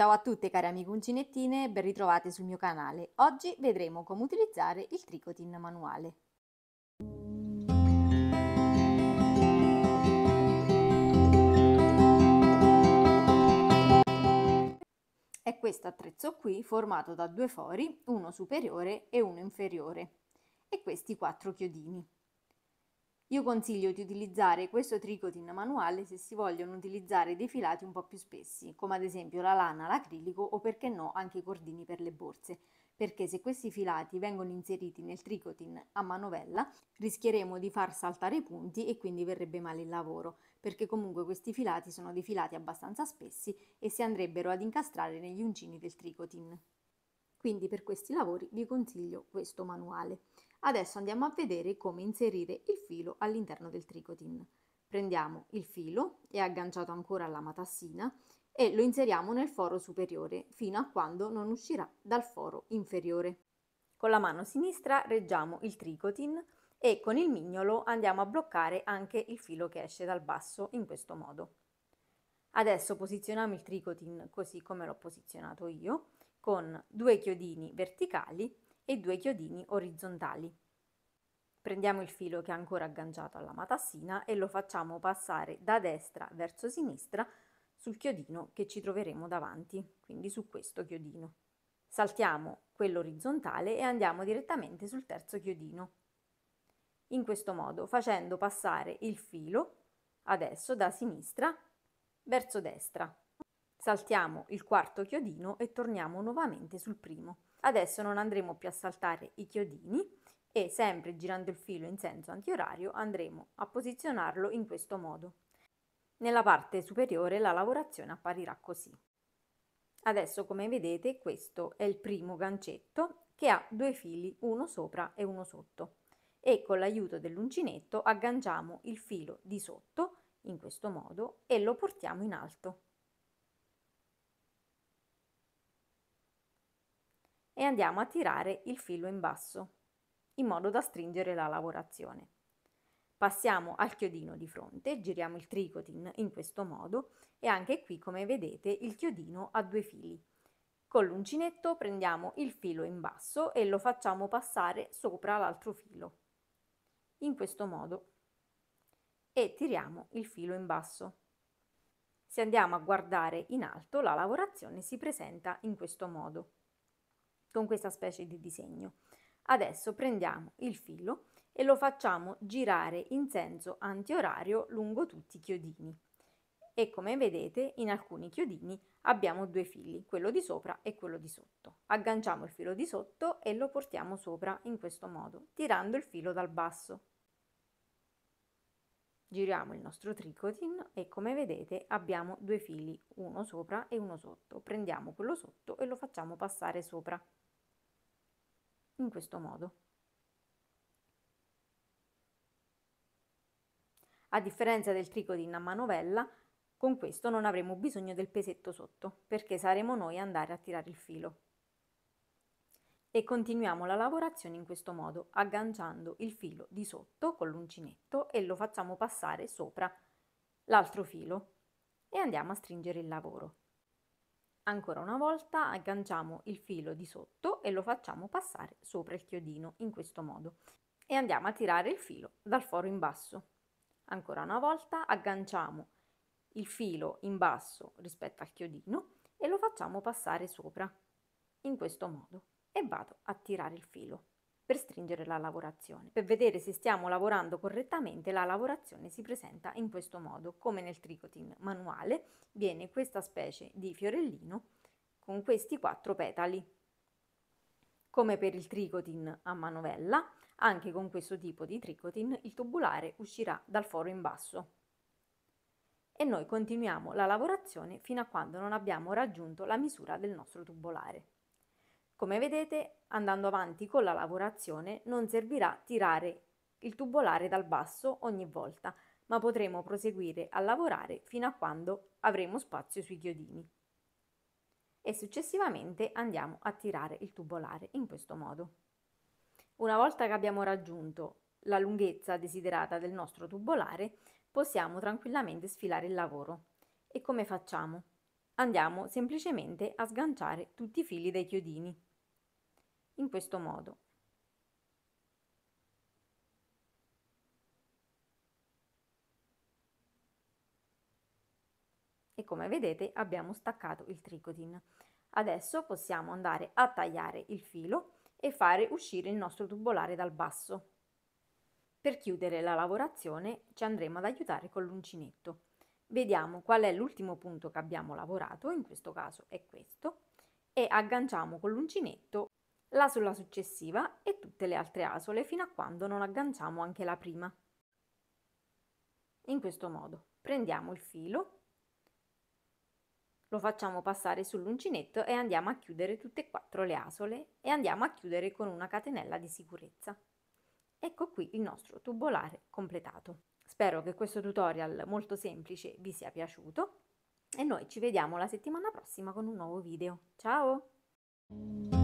Ciao a tutte cari amiche uncinettine, ben ritrovate sul mio canale. Oggi vedremo come utilizzare il tricotin manuale. È questo attrezzo qui formato da due fori, uno superiore e uno inferiore, e questi 4 chiodini. Io consiglio di utilizzare questo tricotin manuale se si vogliono utilizzare dei filati un po' più spessi, come ad esempio la lana, l'acrilico o perché no anche i cordini per le borse, perché se questi filati vengono inseriti nel tricotin a manovella rischieremo di far saltare i punti e quindi verrebbe male il lavoro, perché comunque questi filati sono dei filati abbastanza spessi e si andrebbero ad incastrare negli uncini del tricotin. Quindi per questi lavori vi consiglio questo manuale. Adesso andiamo a vedere come inserire il filo all'interno del tricotin. Prendiamo il filo, è agganciato ancora alla matassina, e lo inseriamo nel foro superiore fino a quando non uscirà dal foro inferiore. Con la mano sinistra reggiamo il tricotin e con il mignolo andiamo a bloccare anche il filo che esce dal basso in questo modo. Adesso posizioniamo il tricotin così come l'ho posizionato io, con 2 chiodini verticali e 2 chiodini orizzontali. Prendiamo il filo che è ancora agganciato alla matassina e lo facciamo passare da destra verso sinistra sul chiodino che ci troveremo davanti, quindi su questo chiodino. Saltiamo quello orizzontale e andiamo direttamente sul terzo chiodino. In questo modo, facendo passare il filo adesso da sinistra verso destra. Saltiamo il quarto chiodino e torniamo nuovamente sul primo. Adesso non andremo più a saltare i chiodini e sempre girando il filo in senso antiorario andremo a posizionarlo in questo modo. Nella parte superiore la lavorazione apparirà così. Adesso come vedete questo è il primo gancetto che ha 2 fili, uno sopra e uno sotto, e con l'aiuto dell'uncinetto agganciamo il filo di sotto in questo modo e lo portiamo in alto. E andiamo a tirare il filo in basso in modo da stringere la lavorazione. Passiamo al chiodino di fronte, giriamo il tricotin in questo modo e anche qui come vedete il chiodino ha 2 fili. Con l'uncinetto prendiamo il filo in basso e lo facciamo passare sopra l'altro filo in questo modo e tiriamo il filo in basso. Se andiamo a guardare in alto la lavorazione si presenta in questo modo, con questa specie di disegno. Adesso prendiamo il filo e lo facciamo girare in senso antiorario lungo tutti i chiodini e come vedete in alcuni chiodini abbiamo 2 fili, quello di sopra e quello di sotto. Agganciamo il filo di sotto e lo portiamo sopra in questo modo, tirando il filo dal basso. Giriamo il nostro tricotin e come vedete abbiamo 2 fili, uno sopra e uno sotto. Prendiamo quello sotto e lo facciamo passare sopra in questo modo. A differenza del tricotin a manovella, con questo non avremo bisogno del pesetto sotto, perché saremo noi a andare a tirare il filo. E continuiamo la lavorazione in questo modo, agganciando il filo di sotto con l'uncinetto e lo facciamo passare sopra l'altro filo e andiamo a stringere il lavoro. Ancora una volta agganciamo il filo di sotto e lo facciamo passare sopra il chiodino in questo modo e andiamo a tirare il filo dal foro in basso. Ancora una volta agganciamo il filo in basso rispetto al chiodino e lo facciamo passare sopra in questo modo e vado a tirare il filo per stringere la lavorazione. Per vedere se stiamo lavorando correttamente la lavorazione si presenta in questo modo, come nel tricotin manuale viene questa specie di fiorellino con questi 4 petali. Come per il tricotin a manovella, anche con questo tipo di tricotin il tubulare uscirà dal foro in basso. E noi continuiamo la lavorazione fino a quando non abbiamo raggiunto la misura del nostro tubolare. Come vedete, andando avanti con la lavorazione non servirà tirare il tubolare dal basso ogni volta, ma potremo proseguire a lavorare fino a quando avremo spazio sui chiodini. E successivamente andiamo a tirare il tubolare in questo modo. Una volta che abbiamo raggiunto la lunghezza desiderata del nostro tubolare, possiamo tranquillamente sfilare il lavoro. E come facciamo? andiamo semplicemente a sganciare tutti i fili dei chiodini, in questo modo. E come vedete abbiamo staccato il tricotin. Adesso possiamo andare a tagliare il filo e fare uscire il nostro tubolare dal basso. Per chiudere la lavorazione ci andremo ad aiutare con l'uncinetto. Vediamo qual è l'ultimo punto che abbiamo lavorato, in questo caso è questo, e agganciamo con l'uncinetto l'asola successiva e tutte le altre asole fino a quando non agganciamo anche la prima. In questo modo prendiamo il filo, lo facciamo passare sull'uncinetto e andiamo a chiudere tutte e quattro le asole e andiamo a chiudere con una catenella di sicurezza. Ecco qui il nostro tubolare completato. Spero che questo tutorial molto semplice vi sia piaciuto e noi ci vediamo la settimana prossima con un nuovo video. Ciao!